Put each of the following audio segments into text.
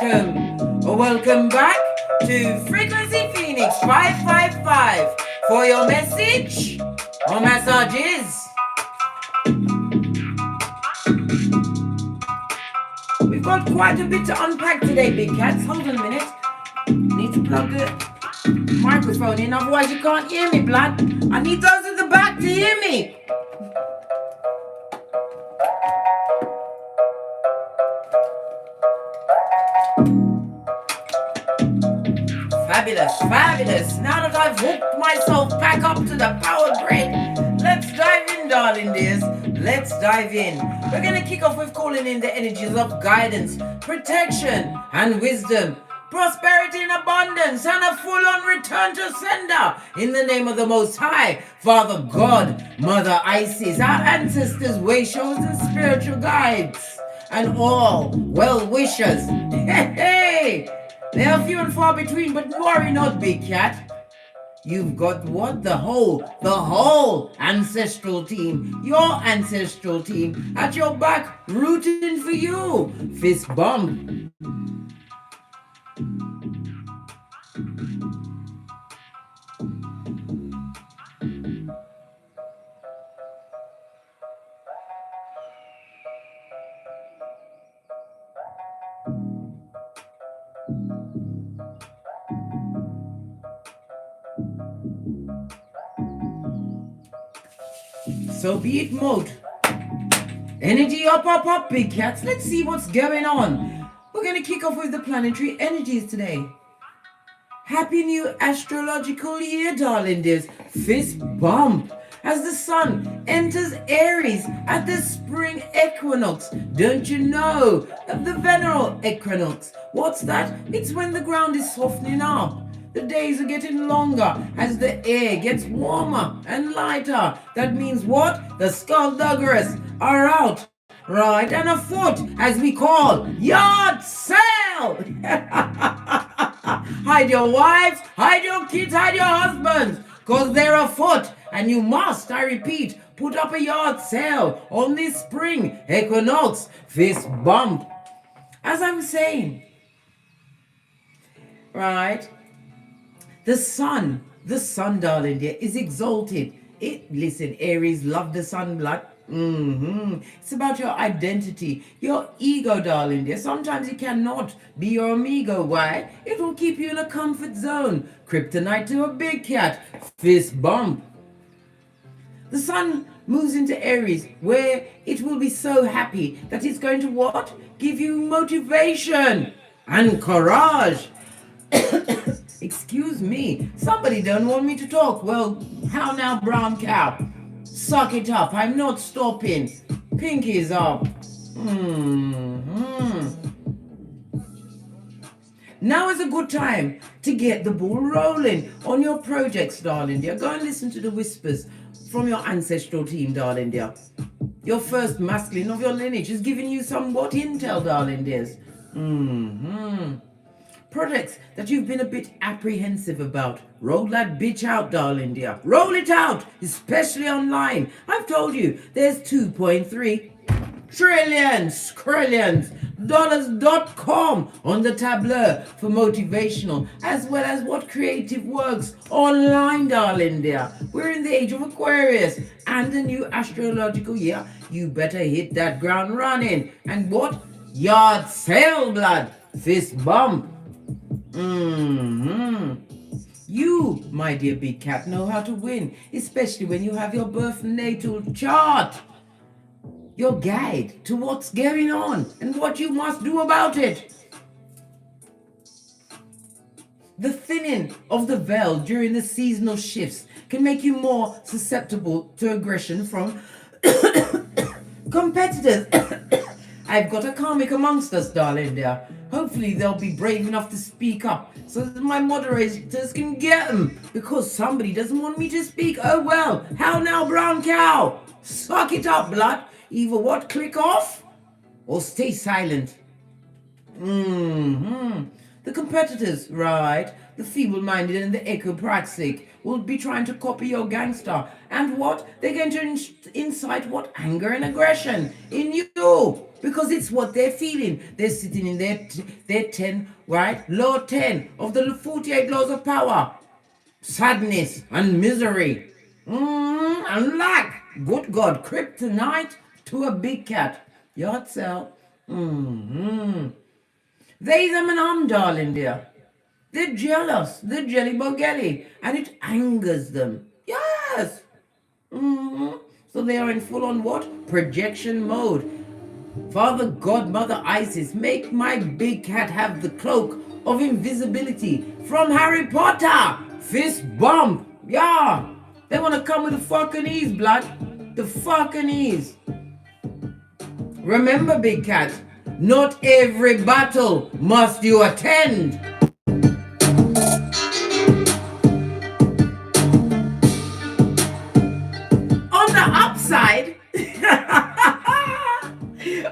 Welcome back to Frequency Phoenix 555 for your message or messages. We've got quite a bit to unpack today, big cats. Hold on a minute. Need to plug the microphone in, otherwise you can't hear me, blood. I need those at the back to hear me. Fabulous, fabulous. Now that I've hooked myself back up to the power grid, let's dive in, darling dears. Let's dive in. We're going to kick off with calling in the energies of guidance, protection, and wisdom, prosperity and abundance, and a full-on return to sender in the name of the Most High, Father God, Mother Isis, our ancestors, way showers, and spiritual guides, and all well-wishers. Hey! They are few and far between, but worry not, big cat. You've got what? The whole ancestral team, your ancestral team at your back, rooting for you. Fist bump. So be it mode. Energy up, big cats. Let's see what's going on. We're going to kick off with the planetary energies today. Happy new astrological year, darling dears. Fist bump. As the sun enters Aries at the spring equinox. Don't you know of the vernal equinox? What's that? It's when the ground is softening up. The days are getting longer as the air gets warmer and lighter. That means what? The skullduggerers are out, right, and afoot, as we call yard sale. Hide your wives, hide your kids, hide your husbands, because they're afoot, and you must, I repeat, put up a yard sale on this spring equinox. Fist bump. As I'm saying, right? The sun, darling dear, is exalted. Listen, Aries, love the sun, blood. It's about your identity, your ego, darling dear. Sometimes it cannot be your amigo. Why? It will keep you in a comfort zone. Kryptonite to a big cat. Fist bump. The sun moves into Aries, where it will be so happy that it's going to what? Give you motivation and courage. Excuse me, somebody don't want me to talk. Well, how now, brown cow? Suck it up, I'm not stopping. Pinky's up. Now is a good time to get the ball rolling on your projects, darling dear. Go and listen to the whispers from your ancestral team, darling dear. Your first masculine of your lineage is giving you somewhat intel, darling dears. Projects that you've been a bit apprehensive about. Roll that bitch out, darling dear. Roll it out, especially online. I've told you, there's 2.3 trillions dollars.com on the tableau for motivational, as well as what creative works online, darling dear. We're in the age of Aquarius and the new astrological year. You better hit that ground running. And what? Yard sale, blood. Fist bump. You, my dear big cat, know how to win, especially when you have your birth natal chart, your guide to what's going on and what you must do about it. The thinning of the veil during the seasonal shifts can make you more susceptible to aggression from competitors. I've got a karmic amongst us, darling dear. Hopefully they'll be brave enough to speak up so that my moderators can get them, because somebody doesn't want me to speak. Oh well, how now, brown cow? Suck it up, blood. Either what, click off or stay silent. The competitors, right, the feeble-minded and the ecopraxic will be trying to copy your gangster. And what? They're going to incite what? Anger and aggression in you. because it's what they're feeling. They're sitting in their 10, right? Law 10 of the 48 laws of power. Sadness and misery. And lack. Good God. Kryptonite to a big cat. Yourself. They, them, and darling dear. They're jealous. They're jelly bogelly. And it angers them. Yes. So they are in full on what? Projection mode. Father God, Mother Isis, make my big cat have the cloak of invisibility from Harry Potter. Fist bump. Yeah. They want to come with the fucking ease, blood. The fucking ease. Remember, big cat, not every battle must you attend.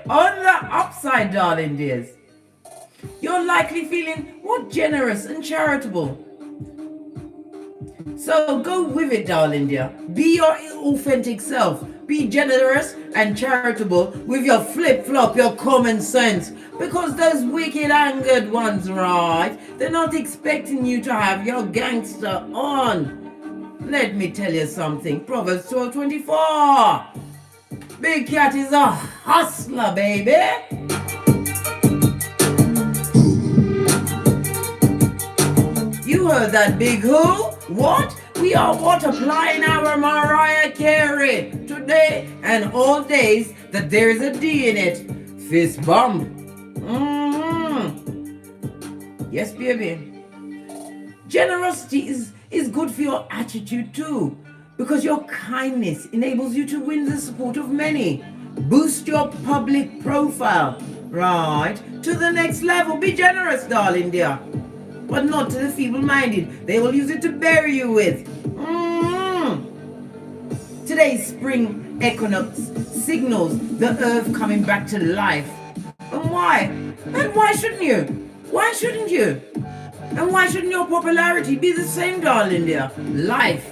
On the upside, darling dears, you're likely feeling more generous and charitable. So go with it, darling dear. Be your authentic self. Be generous and charitable with your flip-flop, your common sense. Because those wicked angered ones, right, they're not expecting you to have your gangster on. Let me tell you something. Proverbs 12:24. Big cat is a hustler, baby. You heard that, big who? What? We are what? Applying our Mariah Carey today and all days that there is a D in it. Fist bump. Yes, baby. Generosity is good for your attitude too, because your kindness enables you to win the support of many. Boost your public profile, right, to the next level. Be generous, darling dear. But not to the feeble-minded. They will use it to bury you with. Today's spring equinox signals the earth coming back to life. And why? And why shouldn't you? Why shouldn't you? And why shouldn't your popularity be the same, darling dear? Life.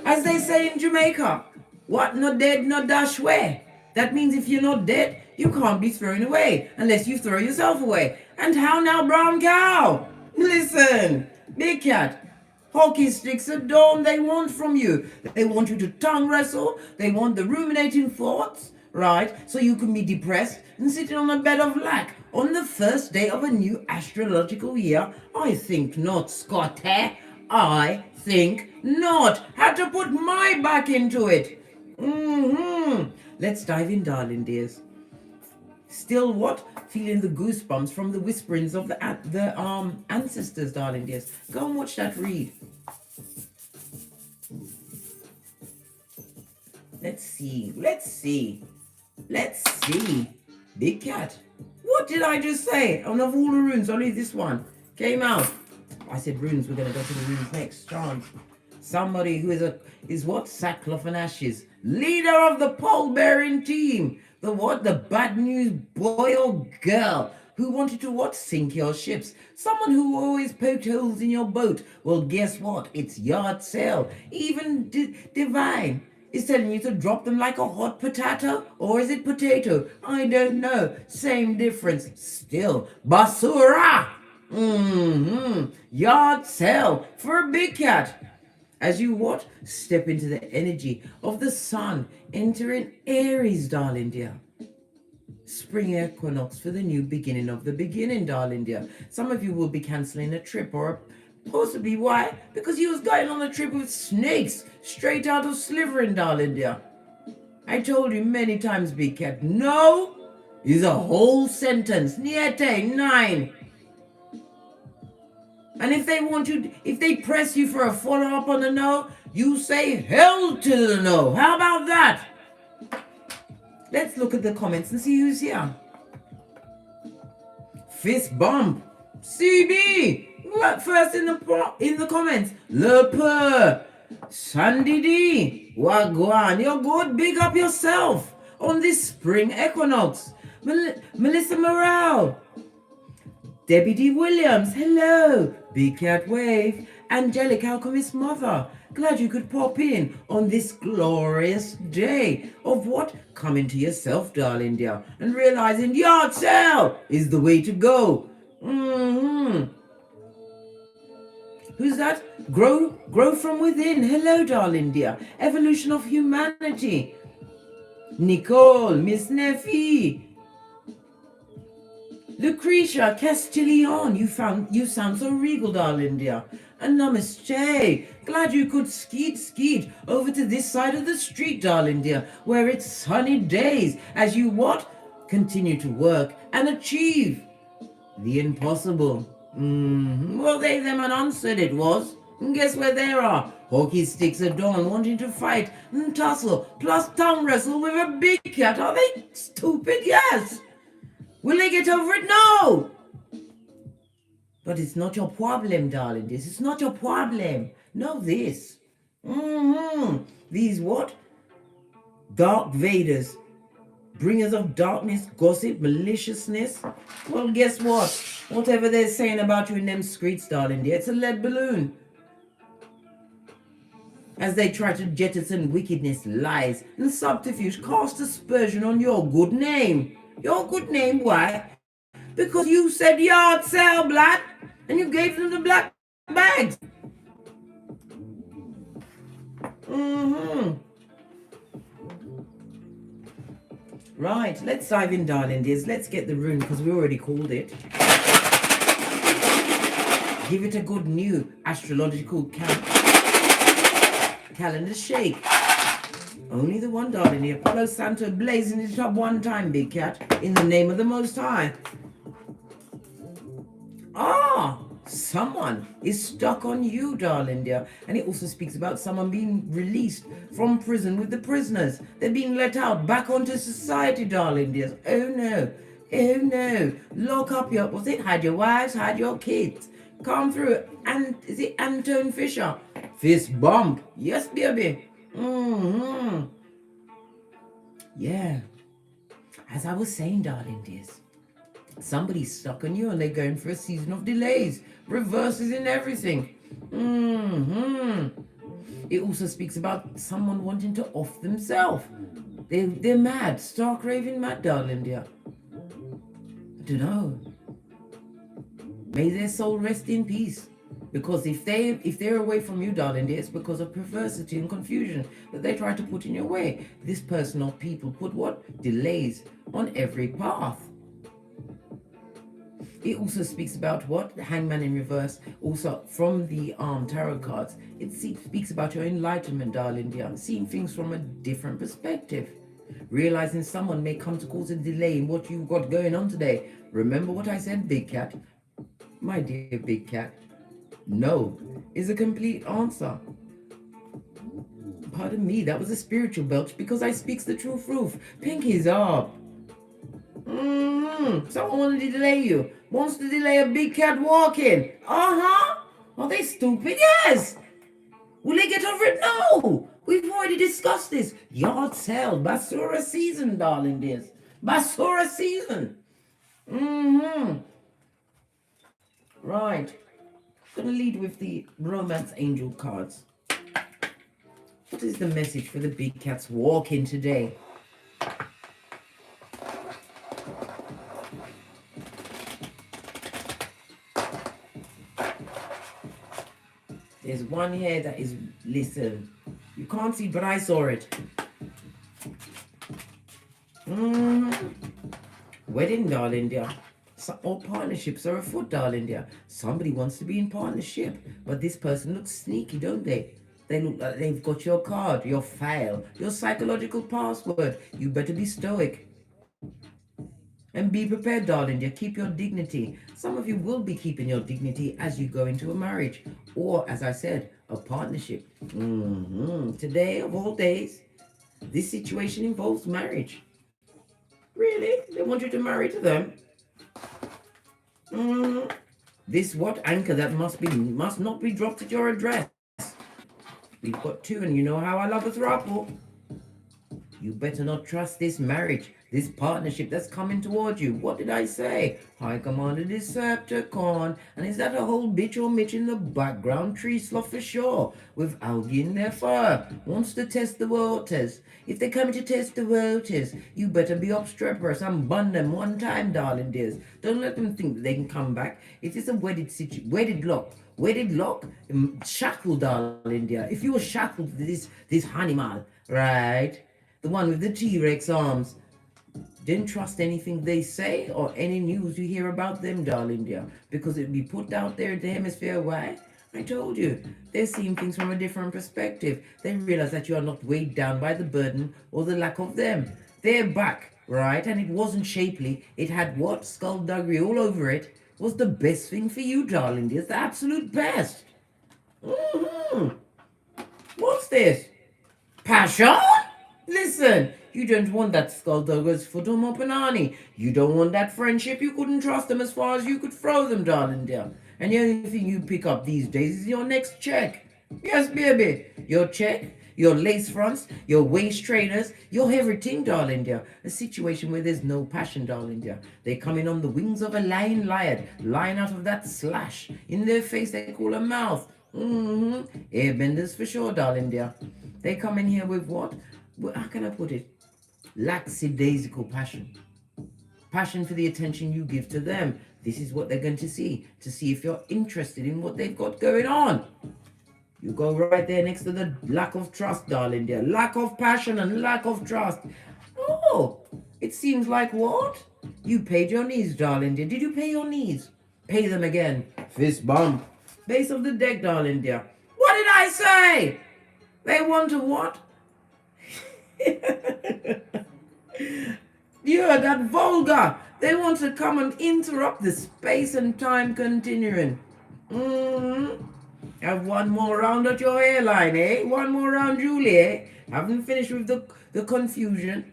As they say in Jamaica, what not dead, not dash away. That means if you're not dead, you can't be thrown away unless you throw yourself away. And how now, brown cow? Listen, big cat, hockey sticks are all they want from you. They want you to tongue wrestle. They want the ruminating thoughts, right? So you can be depressed and sitting on a bed of lack on the first day of a new astrological year. I think not, Scotty. I think not. Had to put my back into it. Let's dive in, darling dears. Still what? Feeling the goosebumps from the whisperings of the ancestors, darling dears. Go and watch that read. Let's see. Big cat. What did I just say? Out of all the runes, only this one came out. I said runes, we're going to go to the runes next. Chance. Somebody who is what? Sackcloth and ashes. Leader of the pole-bearing team. The what? The bad news boy or girl who wanted to what? Sink your ships. Someone who always poked holes in your boat. Well, guess what? It's yard sale. Even Divine is telling you to drop them like a hot potato. Or is it potato? I don't know. Same difference. Still. Basura. Yard sale for a big cat. As you what? Step into the energy of the sun, entering Aries, darling dear. Spring equinox for the new beginning of the beginning, darling dear. Some of you will be cancelling a trip, or possibly why? Because you was going on a trip with snakes straight out of Slytherin, darling dear. I told you many times, big cat, no is a whole sentence. Niete, 9. And if they press you for a follow-up on the no, you say hell to the no. How about that? Let's look at the comments and see who's here. Fist bump. CB. What first in the comments? Leper. Sandy D. Wagwan. You're good. Big up yourself on this spring equinox. Melissa Morale. Debbie D. Williams, hello. Big cat wave. angelic alchemist mother. Glad you could pop in on this glorious day of what? Coming to yourself, darling dear, and realizing yard sale is the way to go. Who's that? Grow from within. Hello, darling dear. Evolution of humanity. Nicole, Miss Neffy, Lucretia, Castiglione, you sound so regal, darling dear. And namaste. Glad you could skeet over to this side of the street, darling dear, where it's sunny days as you what? Continue to work and achieve the impossible. Well, they them unanswered it was. And guess where they are? Hockey sticks at dawn wanting to fight and tussle, plus tongue wrestle with a big cat. Are they stupid? Yes. Will they get over it? No. But it's not your problem, darling. This is not your problem. Know this. These what? Dark Vaders. Bringers of darkness, gossip, maliciousness. Well, guess what? Whatever they're saying about you in them streets, darling dear, it's a lead balloon. As they try to jettison wickedness, lies, and subterfuge, cast aspersion on your good name. Your good name, why? Because you said yard sale, black, and you gave them the black bags. Right, let's dive in, darling dears. Let's get the rune, because we already called it. Give it a good new astrological calendar shake. Only the one, darling dear. Palo Santo blazing it up one time, big cat, in the name of the Most High. Someone is stuck on you, darling dear. And it also speaks about someone being released from prison with the prisoners. They're being let out back onto society, darling dears. Oh no. Oh no. Lock up your, was it hide your wives, hide your kids. Come through. And is it Anton Fisher? Fist bump. Yes, baby. Yeah. As I was saying, darling dears, somebody's stuck on you and they're going for a season of delays, reverses in everything. It also speaks about someone wanting to off themselves. They're mad, stark raving mad, darling dear. I don't know. May their soul rest in peace. Because if they're away from you, darling dear, it's because of perversity and confusion that they try to put in your way. This person or people put what? Delays on every path. It also speaks about what? The Hangman in reverse. Also from the tarot cards, it speaks about your enlightenment, darling dear. Seeing things from a different perspective. Realizing someone may come to cause a delay in what you've got going on today. Remember what I said, big cat? My dear big cat. No is a complete answer. Pardon me, that was a spiritual belch because I speaks the truth. Pinky's up. Someone wanted to delay you. Wants to delay a big cat walking. Are they stupid? Yes. Will they get over it? No. We've already discussed this. Yard sale. Basura season, darling dears. Basura season. Right. I'm going to lead with the romance angel cards. What is the message for the big cats walking today? There's one here that is, listen, you can't see, but I saw it. Wedding, darling dear. Or partnerships are afoot, darling dear. Somebody wants to be in partnership, but this person looks sneaky, don't they? They look like they've got your card, your file, your psychological password. You better be stoic. And be prepared, darling dear. Keep your dignity. Some of you will be keeping your dignity as you go into a marriage. Or, as I said, a partnership. Today, of all days, this situation involves marriage. Really? They want you to marry to them? This what anchor that must not be dropped at your address. We've got two, and you know how I love a throuple. You better not trust this marriage. this partnership that's coming towards you. What did I say? High Commander Decepticon. And is that a whole bitch or Mitch in the background? Tree sloth for sure, with algae in their fur. Wants to test the waters. If they come to test the waters, you better be obstreperous and bun them one time, darling dears. Don't let them think that they can come back. It is a wedded lock, shackled, darling dear. If you were shackled to this animal, right? The one with the T-Rex arms. Didn't trust anything they say or any news you hear about them, darling dear, because it'd be put out there in the hemisphere. Why? I told you, they're seeing things from a different perspective. They realize that you are not weighed down by the burden or the lack of them. They're back, right? And it wasn't shapely. It had what? Skullduggery all over it. It was the best thing for you, darling dear. It's the absolute best. What's this? Passion? Listen, you don't want that skulldugger's foot on my panani. You don't want that friendship. You couldn't trust them as far as you could throw them, darling dear. And the only thing you pick up these days is your next check. Yes, baby. Your check, your lace fronts, your waist trainers, your everything, darling dear. A situation where there's no passion, darling dear. They come in on the wings of a lion out of that slash. In their face, they call a mouth. Airbenders for sure, darling dear. They come in here with what? How can I put it? Lackadaisical passion. Passion for the attention you give to them. This is what they're going to see if you're interested in what they've got going on. You go right there next to the lack of trust, darling dear. Lack of passion and lack of trust. Oh, it seems like what? You paid your knees, darling dear. Did you pay your knees? Pay them again. Fist bump. Base of the deck, darling dear. What did I say? They want to what? You heard that? Vulgar. They want to come and interrupt the space and time continuing. Have one more round at your hairline, eh? One more round, Julie, eh? Haven't finished with the confusion.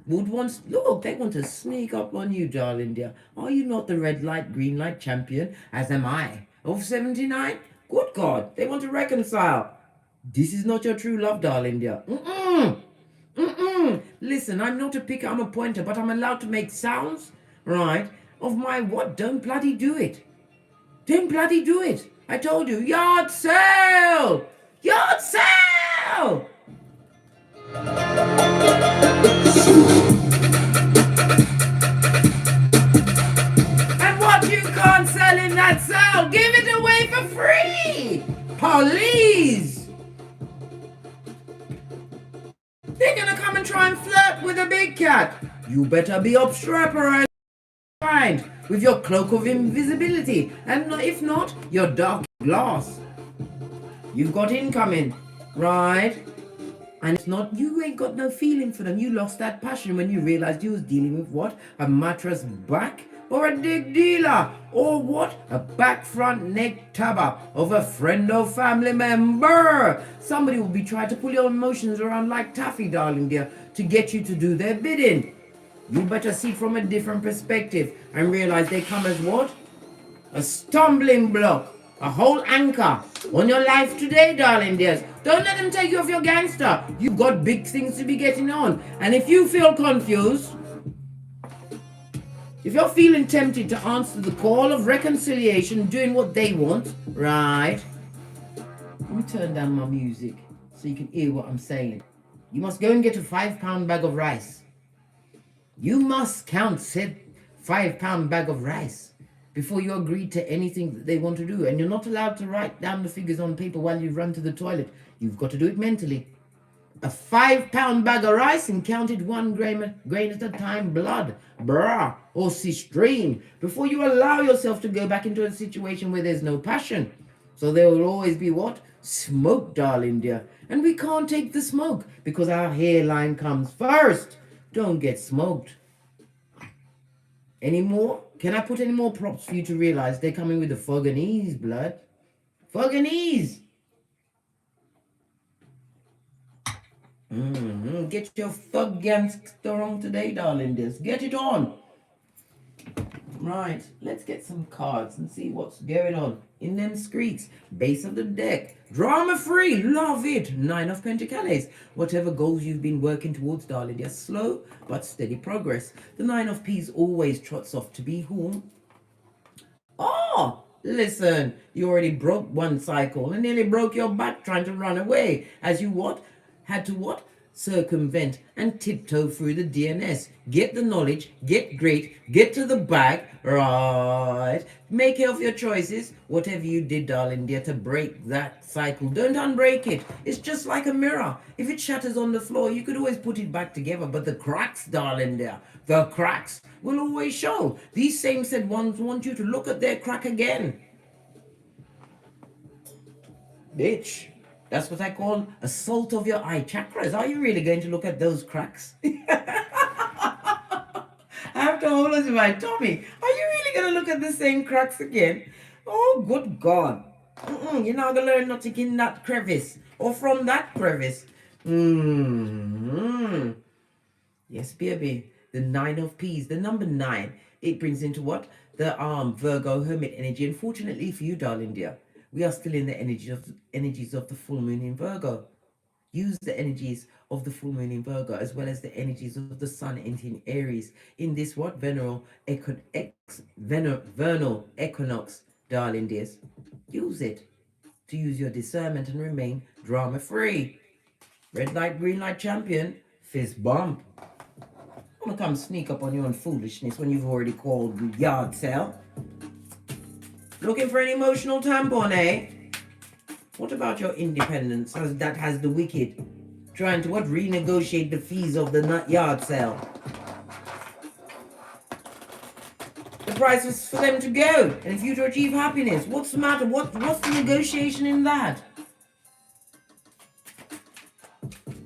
Look, they want to sneak up on you, darling dear. Are you not the red light, green light champion, as am I, of 79? Good God, they want to reconcile. This is not your true love, darling dear. Listen, I'm not a picker, I'm a pointer, but I'm allowed to make sounds, right, of my what? Don't bloody do it. Don't bloody do it. I told you, yard sale! Yard sale! And what you can't sell in that sale, give it away for free! Please! They're gonna come and try and flirt with a big cat. You better be obstreperous with your cloak of invisibility, and if not, your dark glass. You've got incoming, right? And it's not, you ain't got no feeling for them. You lost that passion when you realized you was dealing with what? A mattress back? Or a dig dealer? Or what? A back front neck tabber of a friend or family member. Somebody will be trying to pull your emotions around like taffy, darling dear, to get you to do their bidding. You better see from a different perspective and realize they come as what? A stumbling block. A whole anchor on your life today, darling dears. Don't let them take you off your gangster. You've got big things to be getting on. And if you feel confused, if you're feeling tempted to answer the call of reconciliation, doing what they want, right? Let me turn down my music so you can hear what I'm saying. You must go and get a 5-pound bag of rice. You must count said 5-pound bag of rice before you agree to anything that they want to do. And you're not allowed to write down the figures on paper while you run to the toilet. You've got to do it mentally. A 5-pound bag of rice and count it 1 grain at a time, blood, bra, or stream, before you allow yourself to go back into a situation where there's no passion. So there will always be what? Smoke, darling dear. And we can't take the smoke because our hairline comes first. Don't get smoked. Any more? Can I put any more props for you to realize they're coming with the fog and ease, blood? Fog and ease. Get your thug gangster on today, darling dears. Get it on. Right, let's get some cards and see what's going on in them streets. Base of the deck. Drama free. Love it. Nine of Pentacles. Whatever goals you've been working towards, darling, they're slow but steady progress. The Nine of Peas always trots off to be whom? Oh, listen, you already broke one cycle and nearly broke your back trying to run away. As you what? Had to what? Circumvent and tiptoe through the DNS. Get the knowledge, get great, get to the bag, right? Make of your choices. Whatever you did, darling dear, to break that cycle, don't unbreak it. It's just like a mirror. If it shatters on the floor, you could always put it back together. But the cracks, darling dear, the cracks will always show. These same said ones want you to look at their crack again. Bitch. That's what I call assault of your eye chakras. Are you really going to look at those cracks? I have to hold on to my tummy. Are you really going to look at the same cracks again? Oh, good God. You're not going to learn not to get in that crevice or from that crevice. Yes, baby. The Nine of Peas, the number 9. It brings into what? The Virgo Hermit energy. Unfortunately for you, darling dear, we are still in the energies of the full moon in Virgo. Use the energies of the full moon in Virgo as well as the energies of the sun in Aries in this what? Vernal equinox, darling dears. Use it to use your discernment and remain drama free. Red light, green light champion, fist bump. I'm gonna come sneak up on you on foolishness when you've already called yard sale. Looking for an emotional tampon, eh? What about your independence as that has the wicked? Trying to what? Renegotiate the fees of the yard sale. The price is for them to go and for you to achieve happiness. What's the matter? What's the negotiation in that?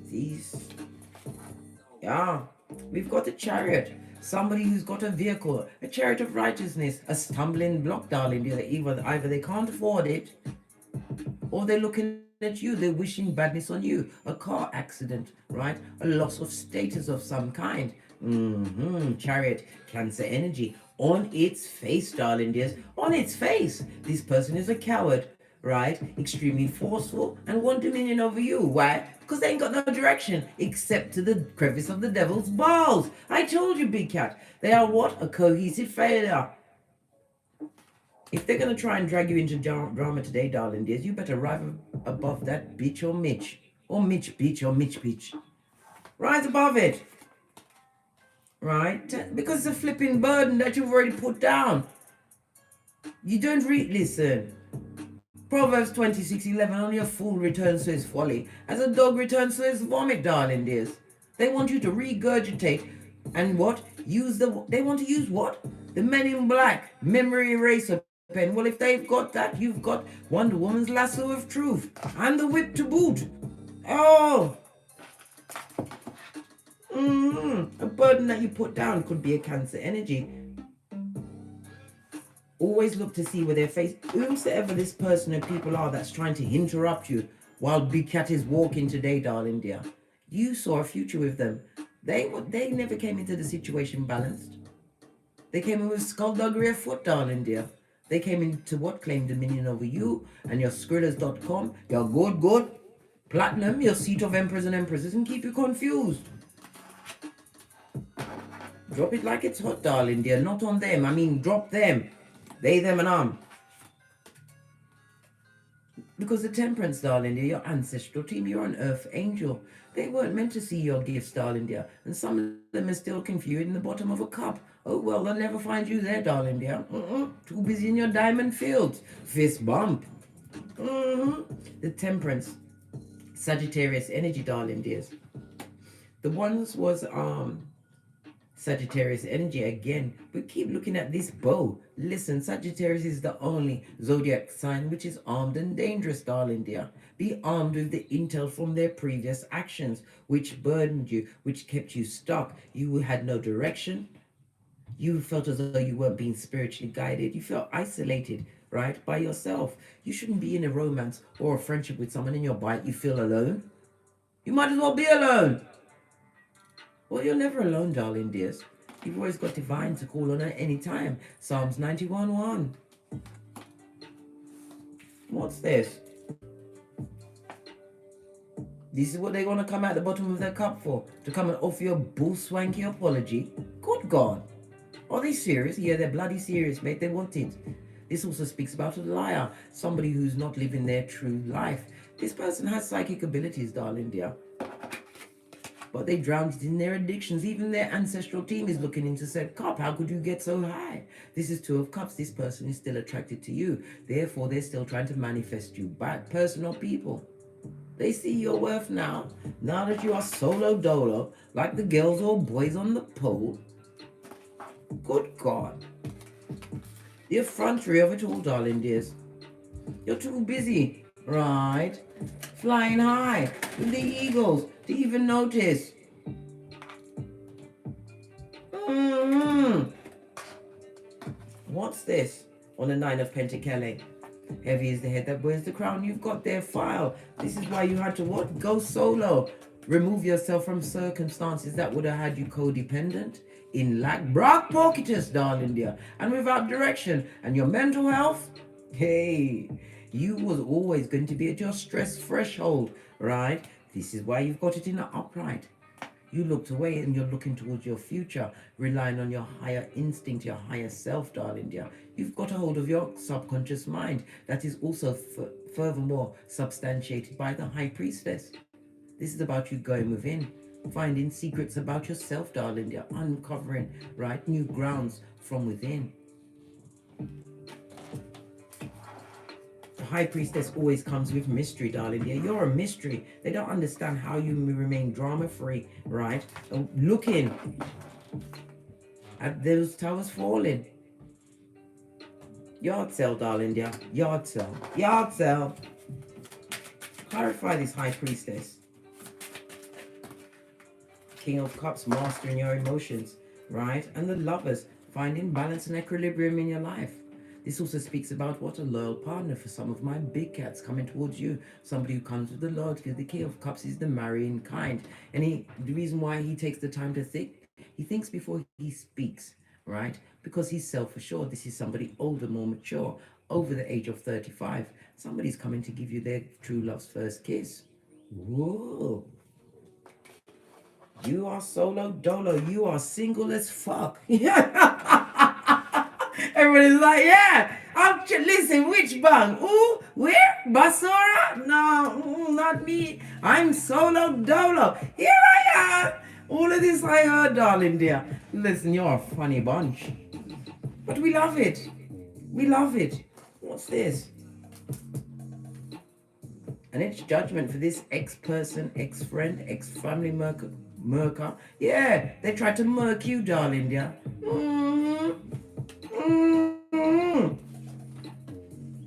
These. Yeah. We've got a chariot. Somebody who's got a vehicle, a chariot of righteousness, a stumbling block, darling. Either they can't afford it, or they're looking at you, they're wishing badness on you. A car accident, right? A loss of status of some kind. Chariot, Cancer energy. On its face, darling dears, on its face. This person is a coward, right? Extremely forceful and want dominion over you. Why? Because they ain't got no direction except to the crevice of the devil's balls. I told you, big cat. They are what? A cohesive failure. If they're going to try and drag you into drama today, darling dears, you better rise above that bitch or Mitch. Or Mitch bitch or Mitch bitch. Rise above it. Right? Because it's a flipping burden that you've already put down. You don't listen. Proverbs 26:11, only a fool returns to his folly, as a dog returns to his vomit, darling dears. They want you to regurgitate and what? They want to use what? The Men in Black memory eraser pen. Well, if they've got that, you've got Wonder Woman's lasso of truth and the whip to boot. Oh! A burden that you put down could be a Cancer energy. Always look to see where their face, whomsoever this person or people are that's trying to interrupt you while Big Cat is walking today, darling dear. You saw a future with them. They never came into the situation balanced. They came in with skullduggery afoot, darling dear. They came into what? Claim dominion over you and your skrillers.com, your good, platinum, your seat of emperors and empresses, and keep you confused. Drop it like it's hot, darling dear. Not on them. I mean, drop them. They, them, and Because the Temperance, darling dear, your ancestral team, you're an earth angel. They weren't meant to see your gifts, darling dear. And some of them are still confused in the bottom of a cup. Oh, well, they'll never find you there, darling dear. Too busy in your diamond fields. Fist bump. The Temperance, Sagittarius energy, darling dears. The ones was, Sagittarius energy again. We keep looking at this bow. Listen, Sagittarius is the only zodiac sign which is armed and dangerous, darling dear. Be armed with the intel from their previous actions, which burdened you, which kept you stuck. You had no direction. You felt as though you weren't being spiritually guided. You felt isolated, right, by yourself. You shouldn't be in a romance or a friendship with someone in your bite. You feel alone. You might as well be alone. Well, you're never alone, darling dears. You've always got divine to call on at any time. Psalms 91:1. What's this? This is what they're going to come at the bottom of their cup for? To come and offer you a bull swanky apology? Good God. Are they serious? Yeah, they're bloody serious, mate. They want it. This also speaks about a liar. Somebody who's not living their true life. This person has psychic abilities, darling dear. But they drowned it in their addictions. Even their ancestral team is looking into said cup. How could you get so high? This is 2 of Cups. This person is still attracted to you. Therefore, they're still trying to manifest you back. Person or people. They see your worth now. Now that you are solo dolo, like the girls or boys on the pole. Good God. The effrontery of it all, darling dears. You're too busy, right? Flying high with the eagles to even notice. What's this? On the 9 of Pentacles. Heavy is the head that wears the crown. You've got their file. This is why you had to what? Go solo. Remove yourself from circumstances that would have had you codependent, in lack, brock pocketus, darling dear, and without direction. And your mental health? Hey, you was always going to be at your stress threshold, right? This is why you've got it in the upright. You looked away and you're looking towards your future, relying on your higher instinct, your higher self, darling dear. You've got a hold of your subconscious mind that is also furthermore substantiated by the High Priestess. This is about you going within, finding secrets about yourself, darling dear, uncovering, right, new grounds from within. The High Priestess always comes with mystery, darling dear. You're a mystery. They don't understand how you remain drama-free, right? Looking at those towers falling. Yard sale, darling dear. Yard sale. Yard sale. Clarify this, High Priestess. King of Cups, mastering your emotions, right? And the Lovers, finding balance and equilibrium in your life. This also speaks about what a loyal partner for some of my big cats coming towards you. Somebody who comes with the Lord, because the King of Cups is the marrying kind. And the reason why he takes the time to think, he thinks before he speaks, right? Because he's self-assured. This is somebody older, more mature, over the age of 35. Somebody's coming to give you their true love's first kiss. Whoa. You are solo dolo. You are single as fuck. Everybody's like, yeah. Listen, which bang? Ooh, where? Basura? No, not me. I'm solo dolo. Here I am. All of this I heard, darling dear. Listen, you're a funny bunch. But we love it. We love it. What's this? And it's judgment for this ex-person, ex-friend, ex-family murker. Yeah, they tried to murk you, darling dear.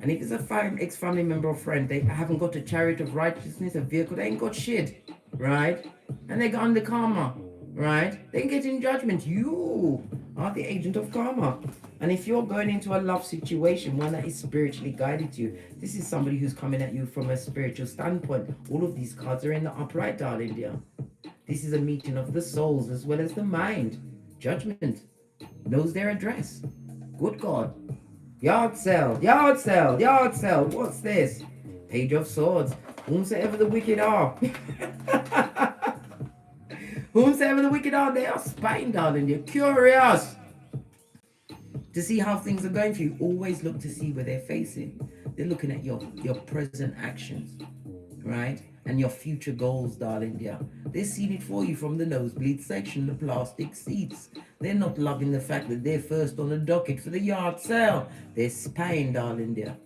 And if it's a ex-family member or friend, they haven't got a chariot of righteousness, a vehicle, they ain't got shit, right? And they got under karma, right? They get in judgment. You are the agent of karma. And if you're going into a love situation, one that is spiritually guided to you, this is somebody who's coming at you from a spiritual standpoint. All of these cards are in the upright, darling dear. This is a meeting of the souls as well as the mind. Judgment knows their address. Good God. Yard sale, yard sale, yard sale. What's this? Page of Swords. Whomsoever the wicked are. Whomsoever the wicked are, they are spying, darling. They're curious to see how things are going for you. Always look to see where they're facing. They're looking at your present actions, right? And your future goals, darling dear. They're seeing it for you from the nosebleed section, the plastic seats. They're not loving the fact that they're first on the docket for the yard sale. They're spying, darling dear,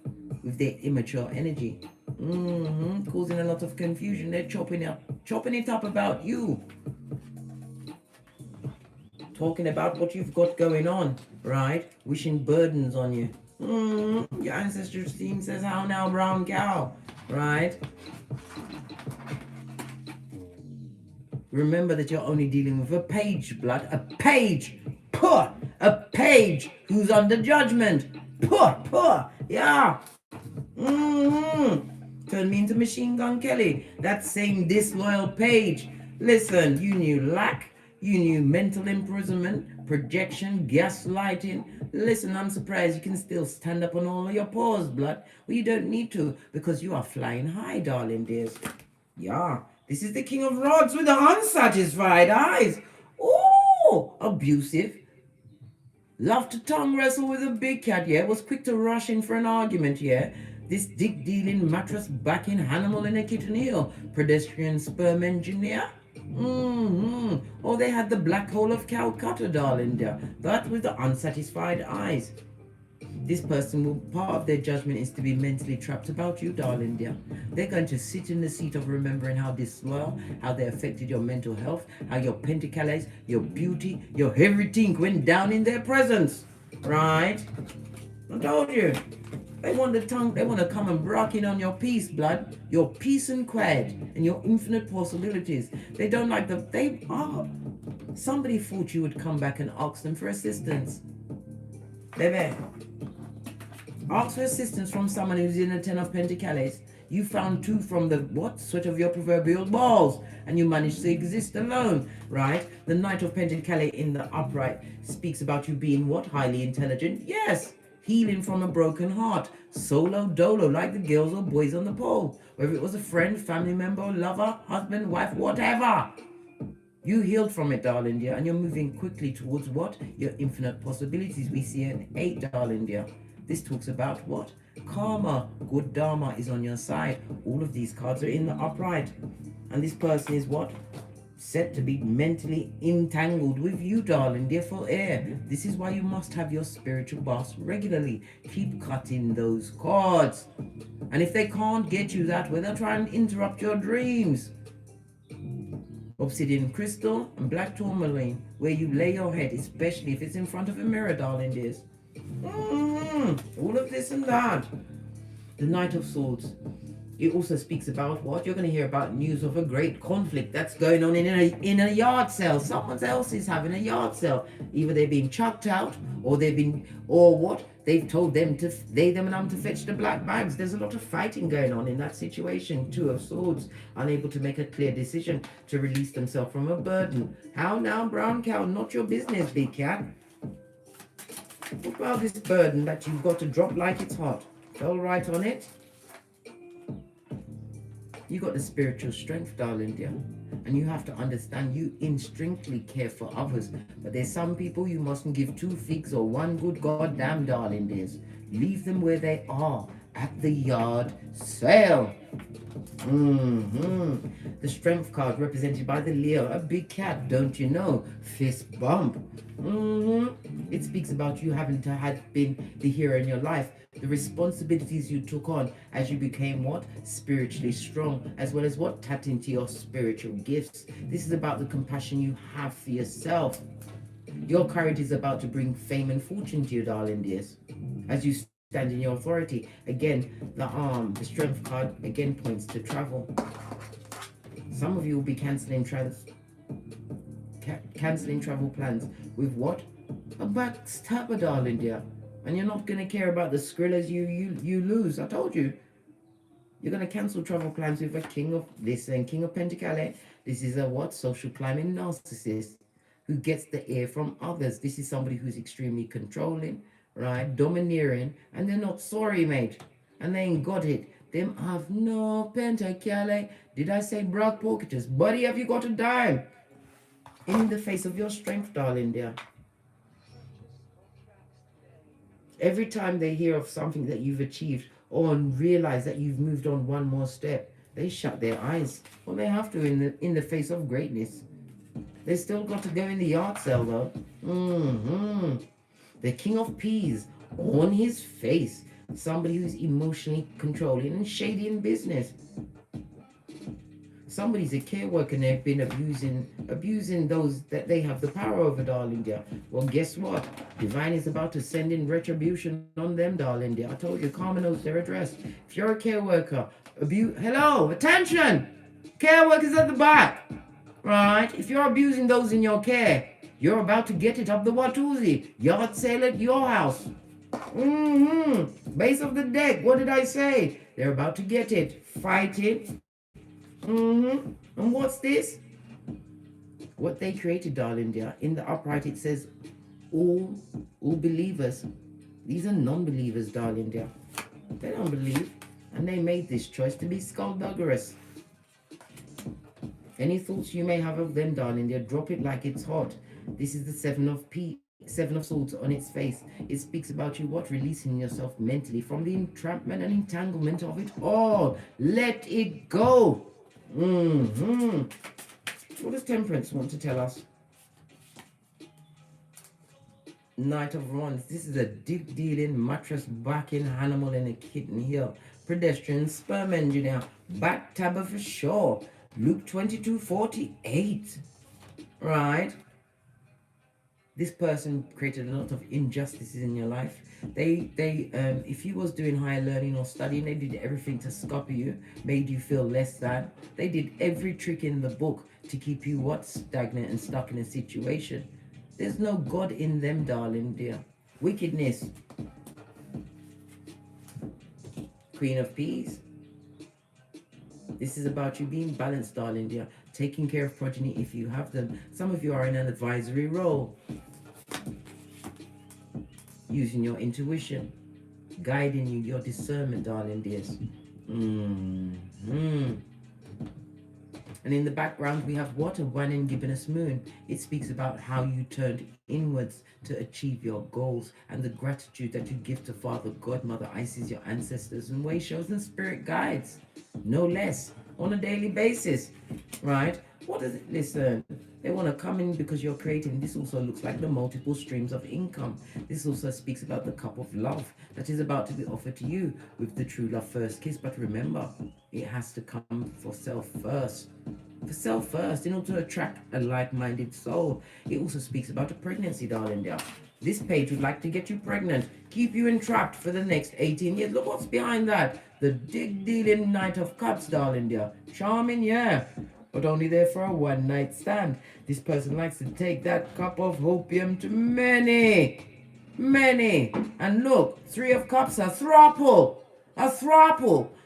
with their immature energy. Causing a lot of confusion. They're chopping it up about you. Talking about what you've got going on, right? Wishing burdens on you. Your ancestral team says, how now, brown cow, right? Remember that you're only dealing with a page, blood. A page. Poor. A page who's under judgment. Poor. Yeah. Turn me into Machine Gun Kelly. That same disloyal page. Listen, you knew lack. You knew mental imprisonment, projection, gaslighting. Listen, I'm surprised you can still stand up on all of your paws, blood. Well, you don't need to because you are flying high, darling dears. Yeah, this is the King of Rods with the unsatisfied eyes. Oh, abusive. Love to tongue wrestle with a big cat, yeah. Was quick to rush in for an argument, yeah. This dick dealing, mattress backing animal in a kitten heel. Pedestrian sperm engineer. Oh, they had the black hole of Calcutta, darling dear. That with the unsatisfied eyes. This person will, part of their judgment is to be mentally trapped about you, darling dear. They're going to sit in the seat of remembering how disloyal, how they affected your mental health, how your pentacles, your beauty, your everything went down in their presence. Right? I told you. They want the tongue, they want to come and brock in on your peace, blood, your peace and quiet, and your infinite possibilities. They don't like they are. Somebody thought you would come back and ask them for assistance. Baby. Ask for assistance from someone who's in the Ten of Pentacles. You found two from the sweat of your proverbial balls, and you managed to exist alone, right? The Knight of Pentacles in the upright speaks about you being highly intelligent. Yes, healing from a broken heart, solo dolo, like the girls or boys on the pole. Whether it was a friend, family member, lover, husband, wife, whatever. You healed from it, darling dear, and you're moving quickly towards your infinite possibilities. We see an 8, darling dear. This talks about karma, good dharma is on your side. All of these cards are in the upright, and this person is set to be mentally entangled with you, darling dear, for air. This is why you must have your spiritual baths regularly. Keep cutting those cords, and if they can't get you that way, they'll try and interrupt your dreams. Obsidian crystal and black tourmaline, where you lay your head, especially if it's in front of a mirror, darling dears. All of this and that. The Knight of Swords. It also speaks about you're going to hear about news of a great conflict that's going on in a yard sale. Someone else is having a yard sale. Either they're being chucked out, or they've told them to to fetch the black bags. There's a lot of fighting going on in that situation. 2 of Swords, unable to make a clear decision to release themselves from a burden. How now, brown cow? Not your business, big cat. What about this burden that you've got to drop like it's hot? Fell right on it. You got the spiritual strength, darling dear, and you have to understand you instinctively care for others, but there's some people you mustn't give 2 figs or 1 good goddamn, darling dears. Leave them where they are at the yard sale. The strength card represented by the Leo, a big cat, don't you know? Fist bump. It speaks about you having to have been the hero in your life, the responsibilities you took on as you became spiritually strong, as well as tapped into your spiritual gifts. This is about the compassion you have for yourself. Your courage is about to bring fame and fortune to you, darling dears, as you stand in your authority. Again, the strength card again points to travel. Some of you will be cancelling travel plans with a backstabber, darling dear. And you're not going to care about the skrillers you lose. I told you. You're going to cancel travel plans with a King of Pentacles. This is a social climbing narcissist who gets the ear from others. This is somebody who's extremely controlling, right? Domineering, and they're not sorry, mate. And they ain't got it. Them have no Pentacles. Did I say broad pocketers? Buddy, have you got a dime? In the face of your strength, darling dear. Every time they hear of something that you've achieved or realize that you've moved on one more step, they shut their eyes. Well, they have to in the face of greatness. They still got to go in the yard sale, though. The King of Peas on his face. Somebody who's emotionally controlling and shady in business. Somebody's a care worker and they've been abusing those that they have the power over, darling dear. Well, guess what? Divine is about to send in retribution on them, darling dear. I told you, karma knows their address. If you're a care worker, hello, attention! Care workers at the back, right? If you're abusing those in your care, you're about to get it up the Watusi. Yard sale at your house. Base of the deck, what did I say? They're about to get it. Fight it. And what's this? What they created, darling dear. In the upright it says all believers. These are non-believers, darling dear. They don't believe, and they made this choice to be skullduggerous. Any thoughts you may have of them, darling dear, drop it like it's hot. This is the Seven of Swords on its face. It speaks about you, what? Releasing yourself mentally from the entrapment and entanglement of it all. Let it go. What does Temperance want to tell us? Knight of Wands. This is a dick dealing, mattress backing animal in a kitten heel. Pedestrian, sperm engineer, back tabber for sure. Luke 22:48. Right? This person created a lot of injustices in your life. They if you was doing higher learning or studying, they did everything to scupper you, made you feel less than. They did every trick in the book to keep you what? Stagnant and stuck in a situation. There's no God in them, darling dear. Wickedness. Queen of Peace. This is about you being balanced, darling dear. Taking care of progeny if you have them. Some of you are in an advisory role. Using your intuition. Guiding you, your discernment, darling dears. And in the background, we have what? A waning gibbonous moon. It speaks about how you turned inwards to achieve your goals and the gratitude that you give to Father, God, Mother Isis, your ancestors, and way shows and spirit guides. No less. On a daily basis. Right? What is it? Listen, they want to come in because you're creating. This also looks like the multiple streams of income. This also speaks about the cup of love that is about to be offered to you with the true love first kiss. But remember, it has to come for self first. For self first, in order to attract a like-minded soul. It also speaks about a pregnancy, darling dear. This page would like to get you pregnant, keep you entrapped for the next 18 years. Look what's behind that. The dig-dealing Knight of Cups, darling dear. Charming, yeah, but only there for a one-night stand. This person likes to take that cup of opium to many. And look, Three of Cups, a throuple.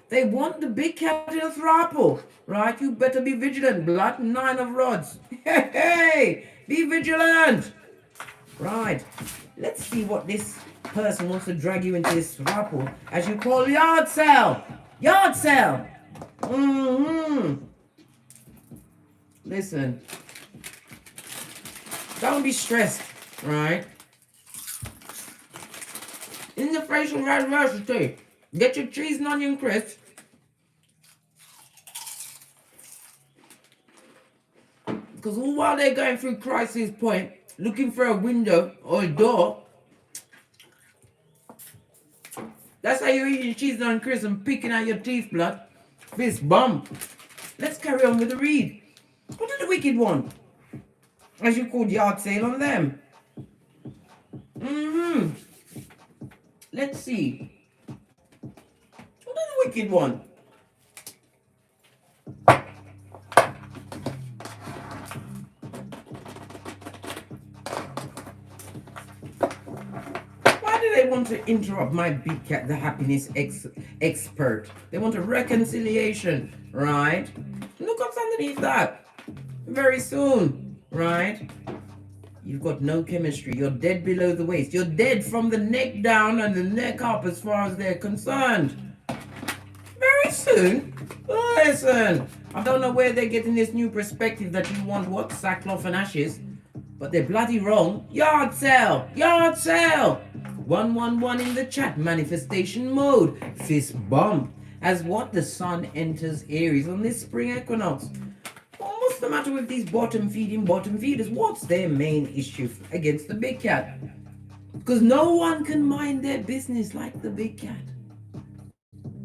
They want the big cat in a throuple, right? You better be vigilant, blood. Nine of Rods. Hey, be vigilant. Right, let's see what this person wants to drag you into this throuple, as you call yard sale. Listen, don't be stressed, right? In the facial adversity, get your cheese and onion crisps. Because all while they're going through crisis point, looking for a window or a door, that's how you're eating cheese and onion crisps and picking out your teeth, blood. Fist bump. Let's carry on with the read. What did the wicked want? As you called yard sale on them. Let's see. What did the wicked want? They want to interrupt my big cat, the happiness expert. They want a reconciliation, right? Look what's underneath that. Very soon, right? You've got no chemistry. You're dead below the waist. You're dead from the neck down and the neck up as far as they're concerned. Very soon. Listen, I don't know where they're getting this new perspective that you want what? Sackcloth and ashes. But they're bloody wrong. Yard sale! 111 in the chat. Manifestation mode. Fist bump. As what? The sun enters Aries on this spring equinox. What's the matter with these bottom feeders? What's their main issue against the big cat? Because no one can mind their business like the big cat.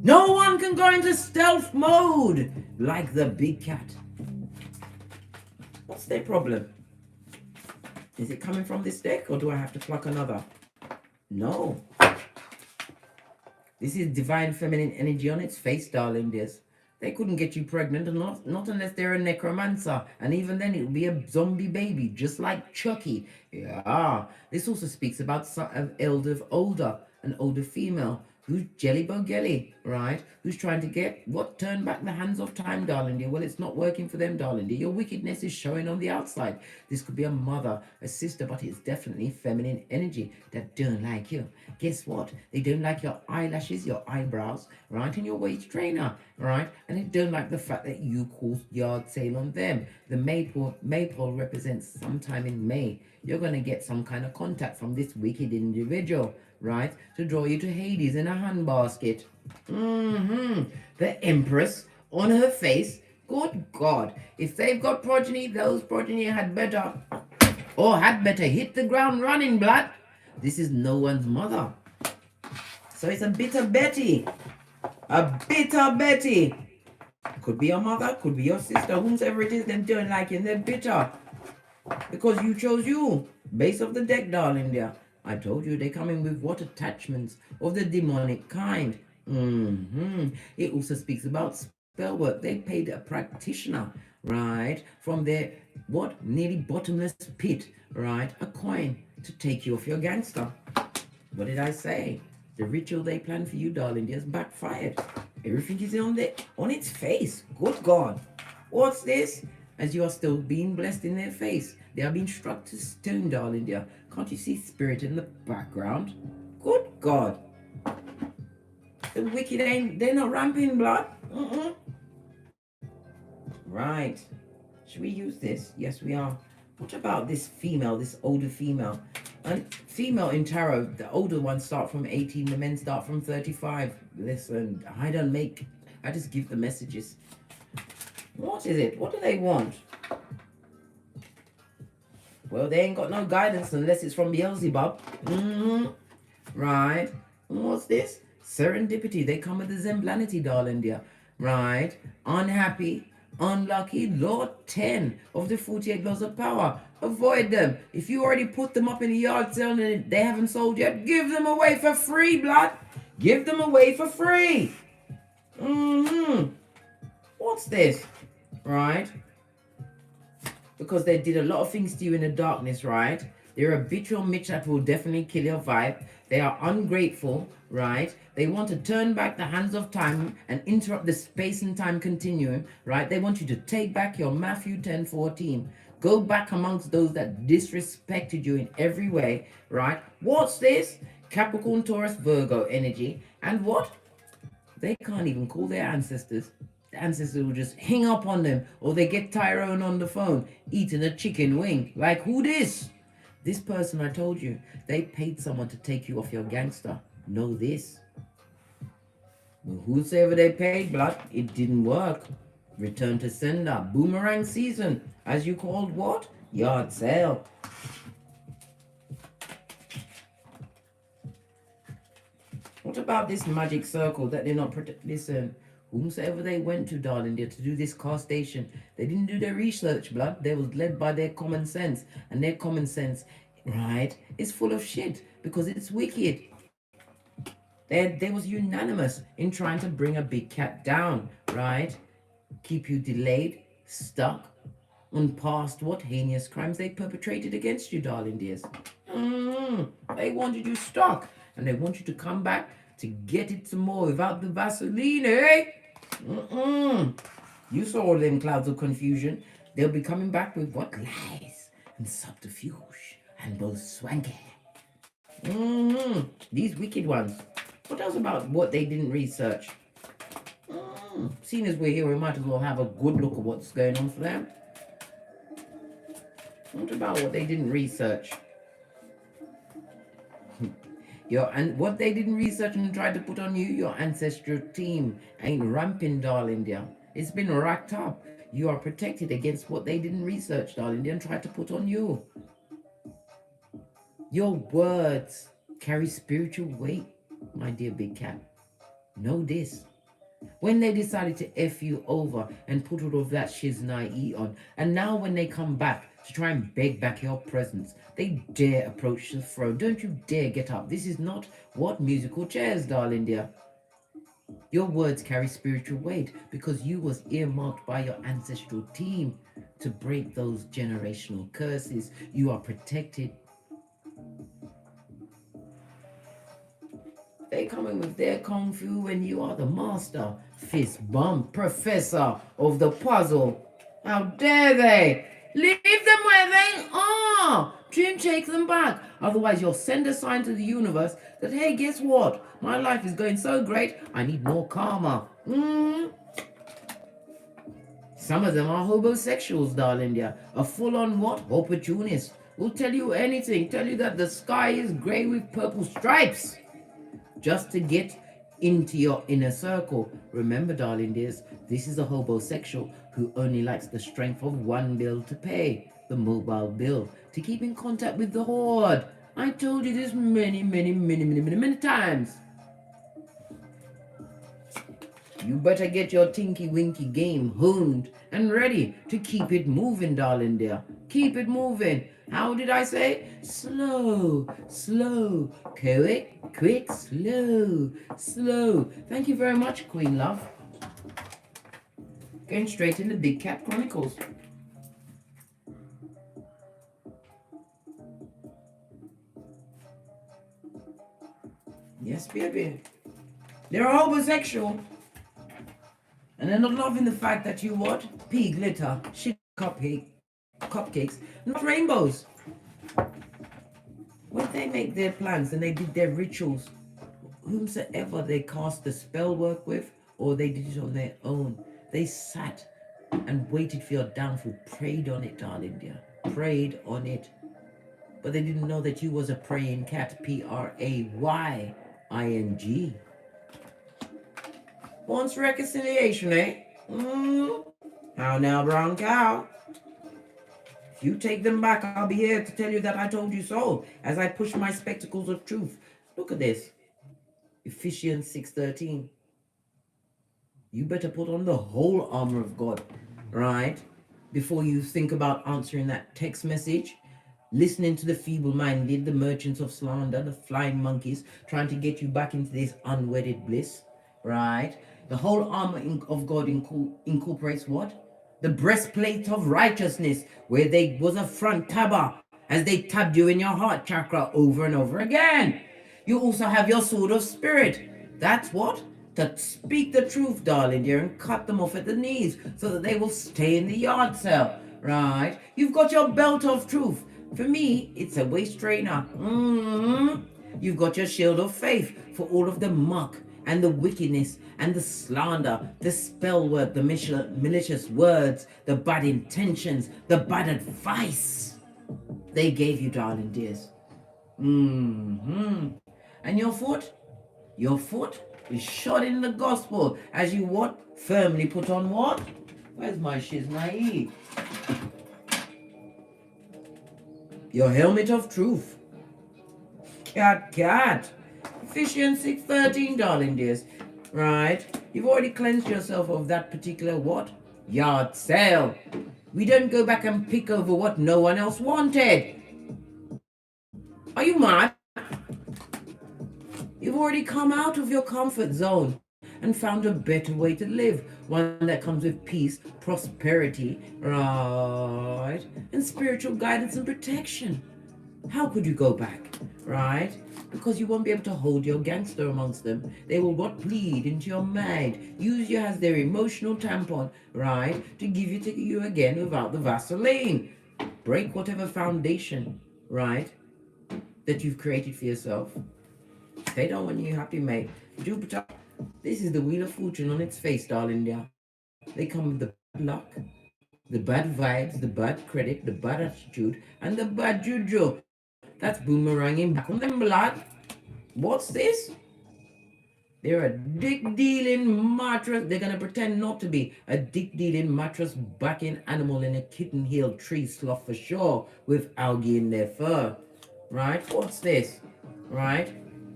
No one can go into stealth mode like the big cat. What's their problem? Is it coming from this deck, or do I have to pluck another? No. This is divine feminine energy on its face, darling dears. They couldn't get you pregnant, and not unless they're a necromancer. And even then, it would be a zombie baby, just like Chucky. Yeah. This also speaks about an older female Who's jelly bogelly, right? Who's trying to get what? Turn back the hands of time, darling dear. Well, it's not working for them, darling dear. Your wickedness is showing on the outside. This could be a mother, a sister, but it's definitely feminine energy that don't like you. Guess what? They don't like your eyelashes, your eyebrows, right? And your waist trainer, right? And they don't like the fact that you caused yard sale on them. The maypole represents sometime in May. You're going to get some kind of contact from this wicked individual, right, to draw you to Hades in a handbasket. The Empress on her face. Good God. If they've got progeny, those progeny had better hit the ground running, blood. This is no one's mother. So it's a bitter Betty. A bitter Betty. Could be your mother, could be your sister, whomsoever it is, them don't like you, and they're bitter. Because you chose you. Base of the deck, darling dear. I told you they come in with what attachments of the demonic kind. It also speaks about spell work. They paid a practitioner, right, from their nearly bottomless pit, right, a coin to take you off your gangster. What did I say? The ritual they planned for you, darling, has backfired. Everything is on its face. Good God. What's this? As you are still being blessed in their face. They are being struck to stone, darling dear. Can't you see spirit in the background? Good God. The wicked they're not ramping blood. Right. Should we use this? Yes, we are. What about this female, this older female? And female in tarot, the older ones start from 18, the men start from 35. Listen, I just give the messages. What is it? What do they want? Well, they ain't got no guidance unless it's from Beelzebub. Right. What's this? Serendipity. They come with the Zemblanity, darling dear. Right. Unhappy. Unlucky. Lord 10 of the 48 laws of power. Avoid them. If you already put them up in the yard sale and they haven't sold yet, give them away for free, blood. Give them away for free. What's this? Right? Because they did a lot of things to you in the darkness, right? They're a habitual Mitch that will definitely kill your vibe. They are ungrateful, right? They want to turn back the hands of time and interrupt the space and time continuum, right? They want you to take back your Matthew 10:14. Go back amongst those that disrespected you in every way, right? What's this? Capricorn, Taurus, Virgo energy. And what? They can't even call their ancestors. The ancestors will just hang up on them, or they get Tyrone on the phone eating a chicken wing. Like, who this? This person I told you, they paid someone to take you off your gangster. Know this. Well, whosoever they paid, blood, it didn't work. Return to sender. Boomerang season. As you called what? Yard sale. What about this magic circle that they're not listen, whomsoever they went to, darling dear, to do this castation, they didn't do their research, blood. They was led by their common sense. And their common sense, right, is full of shit because it's wicked. They was unanimous in trying to bring a big cat down, right? Keep you delayed, stuck, on past what heinous crimes they perpetrated against you, darling dears. They wanted you stuck, and they want you to come back to get it some more without the Vaseline, eh? You saw all them clouds of confusion. They'll be coming back with what? Lies and subterfuge and both swanky. These wicked ones. What else about what they didn't research? Seeing as we're here, we might as well have a good look at what's going on for them. What about what they didn't research? And what they didn't research and tried to put on you, your ancestral team ain't ramping, darling dear. It's been racked up. You are protected against what they didn't research, darling dear, and tried to put on you. Your words carry spiritual weight, my dear big cat. Know this. When they decided to F you over and put all of that shiznai on, and now when they come back to try and beg back your presence, they dare approach the throne. Don't you dare get up. This is not what musical chairs, darling dear. Your words carry spiritual weight because you was earmarked by your ancestral team to break those generational curses. You are protected. They come in with their kung fu when you are the master, fist bump, professor of the puzzle. How dare they? Leave them where they are. Dream take them back. Otherwise, you'll send a sign to the universe that, hey, guess what? My life is going so great, I need more karma. Some of them are homosexuals, darling dear. A full-on what? Opportunist. Will tell you anything. Tell you that the sky is grey with purple stripes. Just to get into your inner circle. Remember, darling dears, this is a homosexual who only likes the strength of one bill to pay. The mobile bill. To keep in contact with the horde. I told you this many times. You better get your tinky winky game honed and ready to keep it moving, darling dear. Keep it moving. How did I say? Slow, slow, quick, slow, slow. Thank you very much, Queen Love. Going straight into Big Cat Chronicles. Yes, baby. They're homosexual. And they're not loving the fact that you what? Pea glitter, shit cupcakes, not rainbows. When they make their plans and they did their rituals, whomsoever they cast the spell work with, or they did it on their own, they sat and waited for your downfall, prayed on it, darling dear, prayed on it. But they didn't know that you was a praying cat, Praying. Wants reconciliation, eh? How now, brown cow? If you take them back, I'll be here to tell you that I told you so, as I push my spectacles of truth. Look at this. Ephesians 6:13. You better put on the whole armor of God, right? Before you think about answering that text message, listening to the feeble-minded, the merchants of slander, the flying monkeys, trying to get you back into this unwedded bliss, right? The whole armor of God incorporates what? The breastplate of righteousness, where they was a front tabber, as they tabbed you in your heart chakra over and over again. You also have your sword of spirit. That's what? To speak the truth, darling dear, and cut them off at the knees so that they will stay in the yard sale, right? You've got your belt of truth. For me, it's a waist trainer. You've got your shield of faith for all of the muck and the wickedness and the slander, the spell work, the malicious words, the bad intentions, the bad advice they gave you, darling dears. And your foot is shod in the gospel as you what? Firmly put on what? Where's my shiznai? Your helmet of truth. Cat. Ephesians 6:13, darling dears. Right? You've already cleansed yourself of that particular what? Yard sale. We don't go back and pick over what no one else wanted. Are you mad? You've already come out of your comfort zone and found a better way to live. One that comes with peace, prosperity, right? And spiritual guidance and protection. How could you go back, right? Because you won't be able to hold your gangster amongst them. They will what? Bleed into your mind. Use you as their emotional tampon, right? To give you to you again without the Vaseline. Break whatever foundation, right? That you've created for yourself. They don't want you happy, mate. Jupiter, this is the Wheel of Fortune on its face, darling dear. They come with the bad luck, the bad vibes, the bad credit, the bad attitude, and the bad juju. That's boomeranging back on them, blood. What's this? They're a dick-dealing mattress. They're going to pretend not to be a dick-dealing mattress-backing animal in a kitten-heeled tree slough for sure, with algae in their fur. Right? What's this? Right?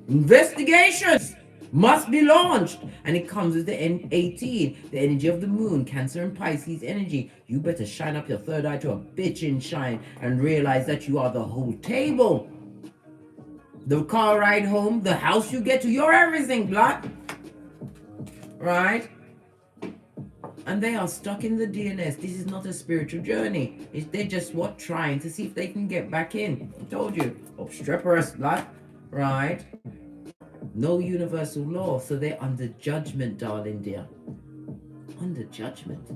Investigations must be launched, and it comes with the N18, the energy of the moon, Cancer and Pisces energy. You better shine up your third eye to a bitchin' shine and realize that you are the whole table. The car ride home, the house you get to, you're everything, blood. Right? And they are stuck in the DNS. This is not a spiritual journey. They're just what? Trying to see if they can get back in. I told you, obstreperous, blood. Right? No universal law, so they're under judgment, darling dear. Under judgment.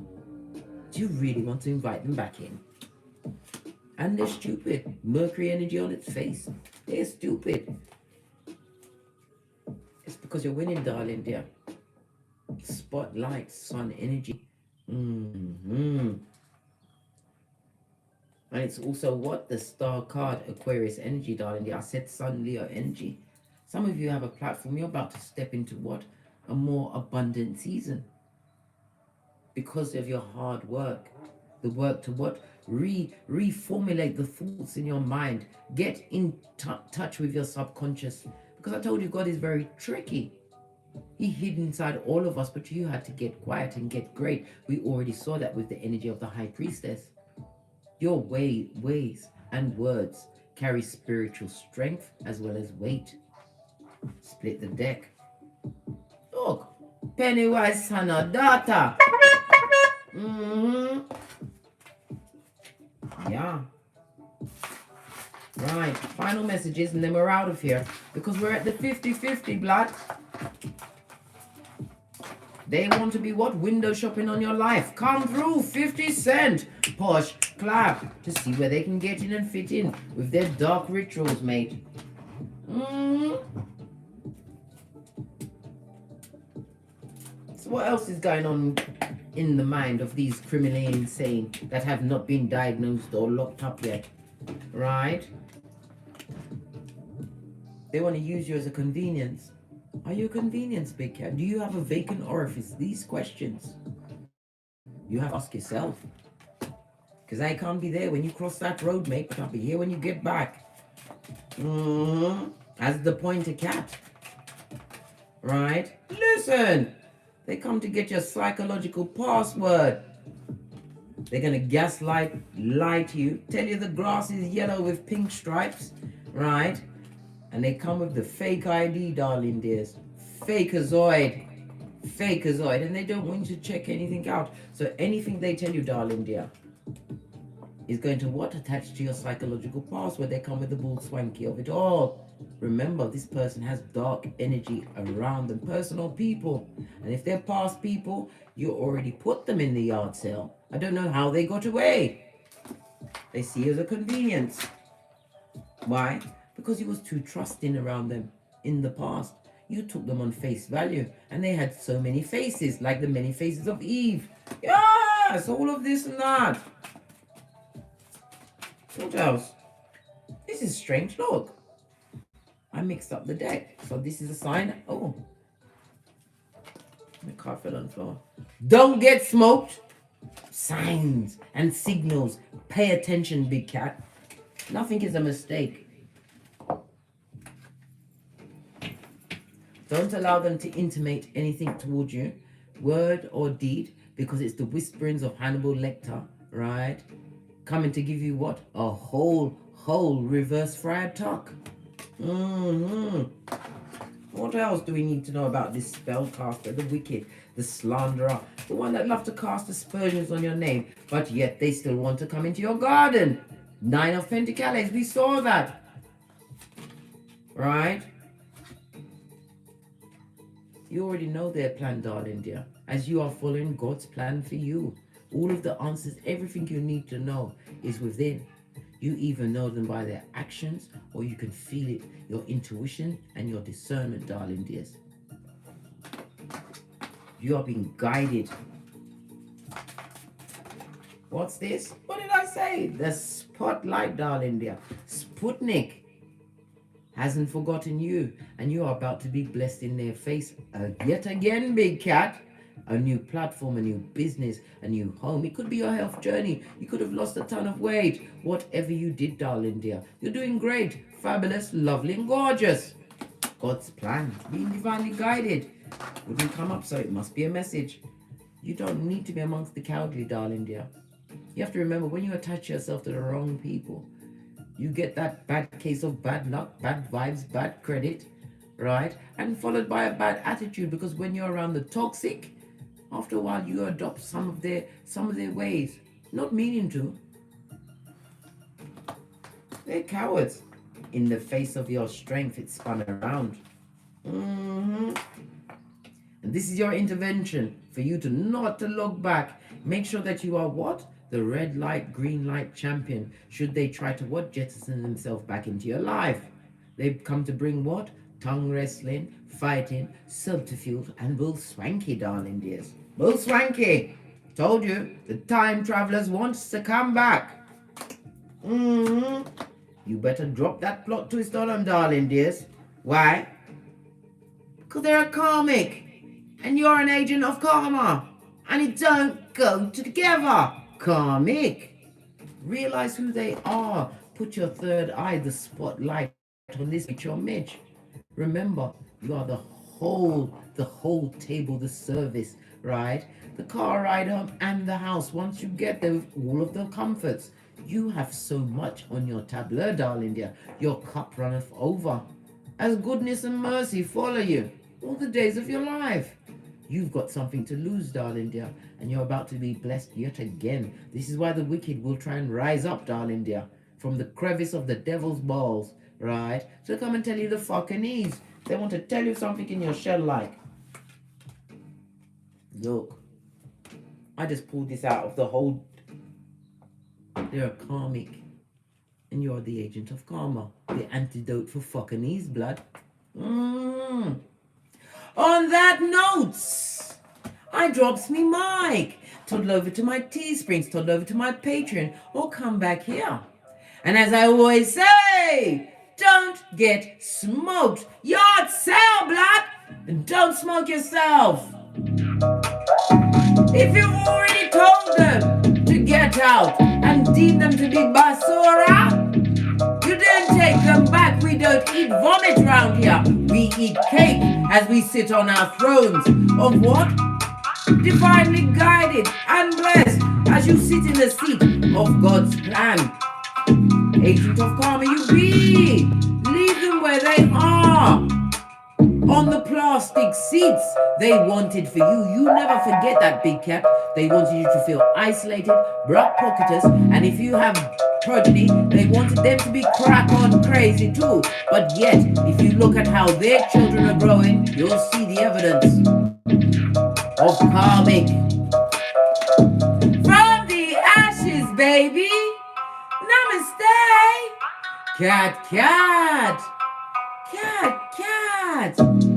Do you really want to invite them back in? And they're stupid. Mercury energy on its face. They're stupid. It's because you're winning, darling dear. Spotlight, sun energy. And it's also what? The star card, Aquarius energy, darling dear. I said sun, Leo energy. Some of you have a platform. You're about to step into what? A more abundant season. Because of your hard work. The work to what? Reformulate the thoughts in your mind. Get in touch with your subconscious. Because I told you God is very tricky. He hid inside all of us, but you had to get quiet and get great. We already saw that with the energy of the High Priestess. Your ways and words carry spiritual strength as well as weight. Split the deck. Look, Pennywise son or daughter. Yeah. Right, final messages and then we're out of here. Because we're at the 50-50, blood. They want to be what? Window shopping on your life. Come through, 50 Cent. Push, clap, to see where they can get in and fit in with their dark rituals, mate. So what else is going on in the mind of these criminally insane that have not been diagnosed or locked up yet? Right? They want to use you as a convenience. Are you a convenience, big cat? Do you have a vacant orifice? These questions you have to ask yourself. Because I can't be there when you cross that road, mate, but I'll be here when you get back. As the pointer cat. Right? Listen! They come to get your psychological password. They're going to gaslight, lie to you, tell you the grass is yellow with pink stripes. Right? And they come with the fake ID, darling dears. Fakeazoid. Fakeazoid. And they don't want you to check anything out. So anything they tell you, darling dear, is going to what? Attach to your psychological password. They come with the bull swanky of it all. Remember, this person has dark energy around them. Personal people. And if they're past people, you already put them in the yard sale. I don't know how they got away. They see you as a convenience. Why? Because you was too trusting around them in the past. You took them on face value. And they had so many faces, like the many faces of Eve. Yes, all of this and that. What else? This is strange. Look. I mixed up the deck. So this is a sign. Oh. My card fell on the floor. Don't get smoked. Signs and signals. Pay attention, big cat. Nothing is a mistake. Don't allow them to intimate anything towards you, word or deed, because it's the whisperings of Hannibal Lecter, right? Coming to give you what? A whole reverse fried tuck. What else do we need to know about this spellcaster, the wicked, the slanderer, the one that loves to cast aspersions on your name, but yet they still want to come into your garden? 9 of Pentacles, we saw that. Right? You already know their plan, darling dear, as you are following God's plan for you. All of the answers, everything you need to know is within. You either know them by their actions or you can feel it, your intuition and your discernment, darling dears. You are being guided. What's this? What did I say? The spotlight, darling dear. Sputnik hasn't forgotten you, and you are about to be blessed in their face yet again, big cat. A new platform, a new business, a new home. It could be your health journey. You could have lost a ton of weight. Whatever you did, darling dear, you're doing great, fabulous, lovely, and gorgeous. God's plan, being divinely guided. Wouldn't come up, so it must be a message. You don't need to be amongst the cowardly, darling dear. You have to remember, when you attach yourself to the wrong people, you get that bad case of bad luck, bad vibes, bad credit, right? And followed by a bad attitude, because when you're around the toxic, after a while you adopt some of their ways, not meaning to. They're cowards. In the face of your strength, it's spun around. And this is your intervention for you to not to look back. Make sure that you are what? The red light, green light champion. Should they try to what? Jettison themselves back into your life. They've come to bring what? Tongue wrestling, fighting, subterfuge, and bull swanky, darling dears. Bull swanky. Told you, the time travelers wants to come back. You better drop that plot twist on them, darling dears. Why? Because they're a karmic. And you're an agent of karma. And it don't go together. Karmic. Realize who they are. Put your third eye, the spotlight on this picture Mitch. Remember, you are the whole table, the service, right? The car ride home and the house. Once you get there with all of the comforts, you have so much on your tableau, darling dear. Your cup runneth over. As goodness and mercy follow you all the days of your life. You've got something to lose, darling dear, and you're about to be blessed yet again. This is why the wicked will try and rise up, darling dear, from the crevice of the devil's balls, right? So come and tell you the fucking ease. They want to tell you something in your shell like, look, I just pulled this out of the whole, they're a karmic, and you're the agent of karma, the antidote for fucking ease, blood. On that note, I drops me mic. Toddle over to my Teesprings, toddle over to my Patreon, or come back here. And as I always say, don't get smoked. Yard sale, blood, and don't smoke yourself. If you've already told them to get out and deem them to be basura, you don't take them back. We don't eat vomit round here. We eat cake as we sit on our thrones of what? Divinely guided and blessed as you sit in the seat of God's plan. Agent of karma you be. Leave them where they are. On the plastic seats they wanted for you. You never forget that, big cat. They wanted you to feel isolated, brock-pocketous, and if you have progeny, they wanted them to be crack-on crazy too. But yet, if you look at how their children are growing, you'll see the evidence of karmic. From the ashes, baby. Namaste. Cat, cat. Cat, cat.